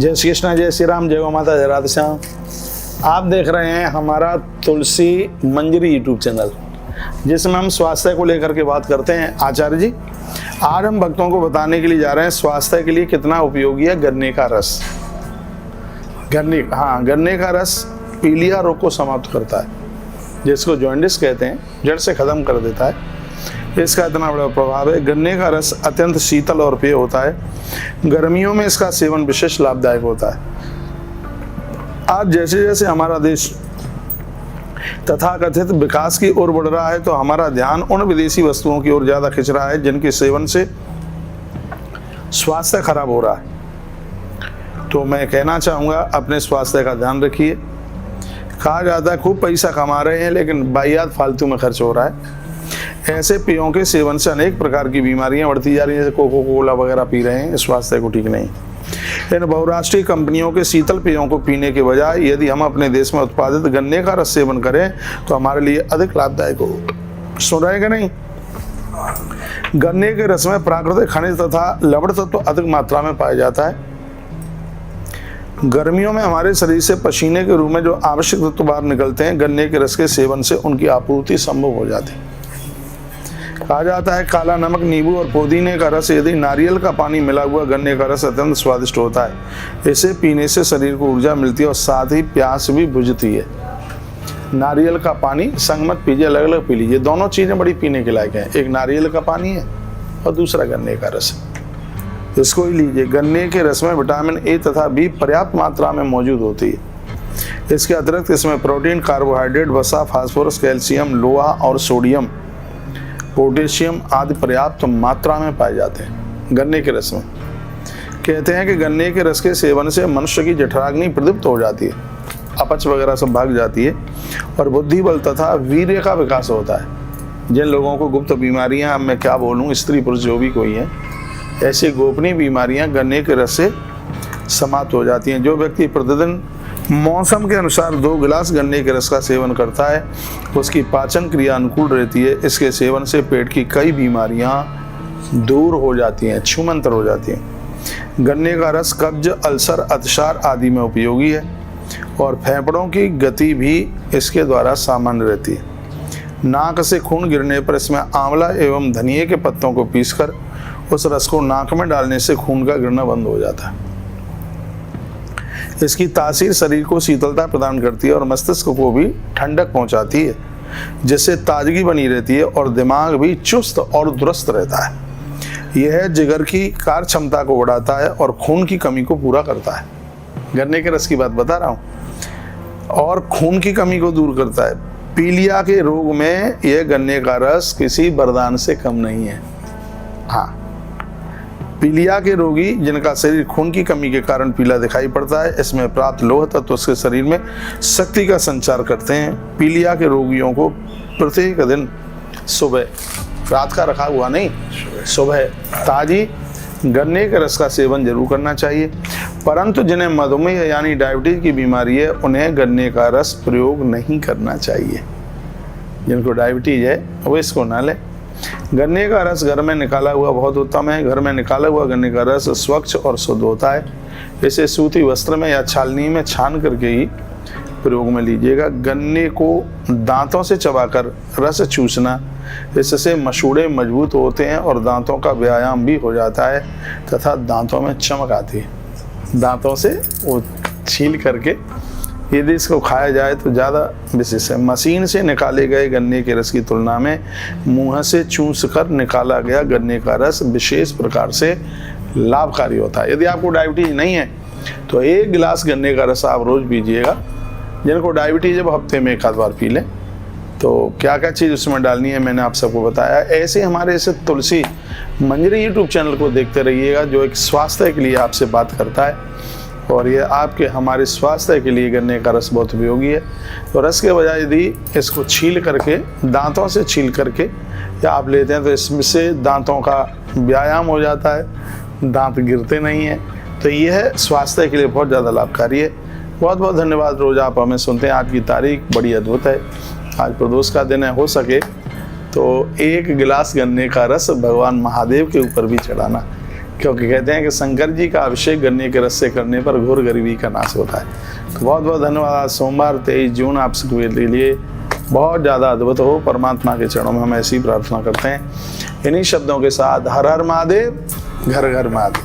जय श्री कृष्ण, जय श्री राम, जय गौ माता, जय राधे श्याम। आप देख रहे हैं हमारा तुलसी मंजरी यूट्यूब चैनल, जिसमें हम स्वास्थ्य को लेकर के बात करते हैं। आचार्य जी, आज हम भक्तों को बताने के लिए जा रहे हैं स्वास्थ्य के लिए कितना उपयोगी है गन्ने का रस। गन्ने का रस पीलिया रोग को समाप्त करता है, जिसको जॉन्डिस कहते हैं, जड़ से खत्म कर देता है। इसका इतना बड़ा प्रभाव है। गन्ने का रस अत्यंत शीतल और पेय होता है। गर्मियों में इसका सेवन विशेष लाभदायक होता है। आज जैसे जैसे हमारा देश तथाकथित विकास की ओर बढ़ रहा है, तो हमारा ध्यान उन विदेशी वस्तुओं की ओर ज्यादा खिंच रहा है जिनके सेवन से स्वास्थ्य खराब हो रहा है। तो मैं कहना चाहूँगा, अपने स्वास्थ्य का ध्यान रखिए। कहा जाता है खूब पैसा कमा रहे हैं, लेकिन वाहियात फालतू में खर्च हो रहा है। ऐसे पेयों के सेवन से अनेक प्रकार की बीमारियां बढ़ती जा रही हैं। जैसे कोको कोला वगैरह पी रहे हैं, स्वास्थ्य को ठीक नहीं। इन बहुराष्ट्रीय कंपनियों के शीतल पेयों को पीने के बजाय यदि हम अपने देश में उत्पादित गन्ने का रस सेवन करें तो हमारे लिए अधिक लाभदायक हो। सुन रहे हैं कि नहीं? गन्ने के रस में प्राकृतिक खनिज तथा लवण तत्व अधिक मात्रा में पाया जाता है। गर्मियों में हमारे शरीर से पसीने के रूप में जो आवश्यक तत्व बाहर निकलते हैं, गन्ने के रस के सेवन से उनकी आपूर्ति संभव हो जाती है। कहा जाता है काला नमक, नींबू और पुदीने का रस, यदि नारियल का पानी मिला हुआ गन्ने का रस अत्यंत स्वादिष्ट होता है। इसे पीने से शरीर को ऊर्जा मिलती है और साथ ही प्यास भी बुझती है। नारियल का पानी संग मत पीजिए, अलग अलग पी लीजिए। दोनों चीज़ें बड़ी पीने के लायक हैं। एक नारियल का पानी है और दूसरा गन्ने का रस। इसको ही लीजिए। गन्ने के रस में विटामिन ए तथा बी पर्याप्त मात्रा में मौजूद होती है। इसके अतिरिक्त इसमें प्रोटीन, कार्बोहाइड्रेट, वसा, फास्फोरस, कैल्शियम, लोहा और सोडियम, पोटेशियम आदि पर्याप्त मात्रा में पाए जाते हैं गन्ने के रस में। कहते हैं कि गन्ने के रस के सेवन से मनुष्य की जठराग्नि प्रदीप्त हो जाती है, अपच वगैरह सब भाग जाती है और बुद्धि बल तथा वीर्य का विकास होता है। जिन लोगों को गुप्त बीमारियां, अब मैं क्या बोलूं, स्त्री पुरुष जो भी कोई है, ऐसी गोपनीय बीमारियां गन्ने के रस से समाप्त हो जाती हैं। जो व्यक्ति प्रतिदिन मौसम के अनुसार 2 गिलास गन्ने के रस का सेवन करता है, उसकी पाचन क्रिया अनुकूल रहती है। इसके सेवन से पेट की कई बीमारियां दूर हो जाती हैं, छूमंतर हो जाती हैं। गन्ने का रस कब्ज, अल्सर, अतिसार आदि में उपयोगी है और फेफड़ों की गति भी इसके द्वारा सामान्य रहती है। नाक से खून गिरने पर इसमें आंवला एवं धनिये के पत्तों को पीसकर उस रस को नाक में डालने से खून का गिरना बंद हो जाता है। इसकी तासीर शरीर को शीतलता प्रदान करती है और मस्तिष्क को भी ठंडक पहुंचाती है, जिससे ताजगी बनी रहती है और दिमाग भी चुस्त और दुरुस्त रहता है। यह जिगर की कार्य क्षमता को बढ़ाता है और खून की कमी को पूरा करता है। गन्ने के रस की बात बता रहा हूँ। और खून की कमी को दूर करता है। पीलिया के रोग में यह गन्ने का रस किसी वरदान से कम नहीं है। हाँ, पीलिया के रोगी जिनका शरीर खून की कमी के कारण पीला दिखाई पड़ता है, इसमें प्राप्त लोह तत्व उसके शरीर में शक्ति का संचार करते हैं। पीलिया के रोगियों को प्रत्येक दिन सुबह, रात का रखा हुआ नहीं, सुबह ताजी गन्ने के रस का सेवन जरूर करना चाहिए। परंतु जिन्हें मधुमेह यानी डायबिटीज की बीमारी है, उन्हें गन्ने का रस प्रयोग नहीं करना चाहिए। जिनको डायबिटीज है वो इसको ना लें। गन्ने का रस घर में निकाला हुआ बहुत उत्तम है। घर में निकाला हुआ गन्ने का रस स्वच्छ और शुद्ध होता है। इसे सूती वस्त्र में या छालनी में छान करके ही प्रयोग में लीजिएगा। गन्ने को दांतों से चबाकर रस चूसना, इससे मसूड़े मजबूत होते हैं और दांतों का व्यायाम भी हो जाता है तथा दांतों में चमक आती है। दांतों से वो छील करके यदि इसको खाया जाए तो ज़्यादा विशेष है। मशीन से निकाले गए गन्ने के रस की तुलना में मुंह से चूस कर निकाला गया गन्ने का रस विशेष प्रकार से लाभकारी होता है। यदि आपको डायबिटीज नहीं है तो 1 गिलास गन्ने का रस आप रोज़ पीजिएगा। जिनको डायबिटीज है वो हफ्ते में 1 आध बार पी लें। तो क्या क्या चीज़ उसमें डालनी है मैंने आप सबको बताया। ऐसे हमारे इस तुलसी मंजरी यूट्यूब चैनल को देखते रहिएगा, जो एक स्वास्थ्य के लिए आपसे बात करता है और ये आपके हमारे स्वास्थ्य के लिए गन्ने का रस बहुत उपयोगी है। तो रस के बजाय यदि इसको छील करके, दांतों से छील करके या आप लेते हैं तो इससे दांतों का व्यायाम हो जाता है, दांत गिरते नहीं हैं। तो यह स्वास्थ्य के लिए बहुत ज़्यादा लाभकारी है। बहुत बहुत धन्यवाद। रोज़ आप हमें सुनते हैं। आज की तारीख बड़ी अद्भुत है। आज प्रदोष का दिन है। हो सके तो 1 गिलास गन्ने का रस भगवान महादेव के ऊपर भी चढ़ाना। क्योंकि कहते हैं कि शंकर जी का अभिषेक गन्ने के रस से करने पर घोर गरीबी का नाश होता है। तो बहुत बहुत धन्यवाद। आज सोमवार 23 जून आप सबके लिए बहुत ज़्यादा अद्भुत हो, परमात्मा के चरणों में हम ऐसी प्रार्थना करते हैं। इन्हीं शब्दों के साथ हर हर महादेव, घर घर महादेव।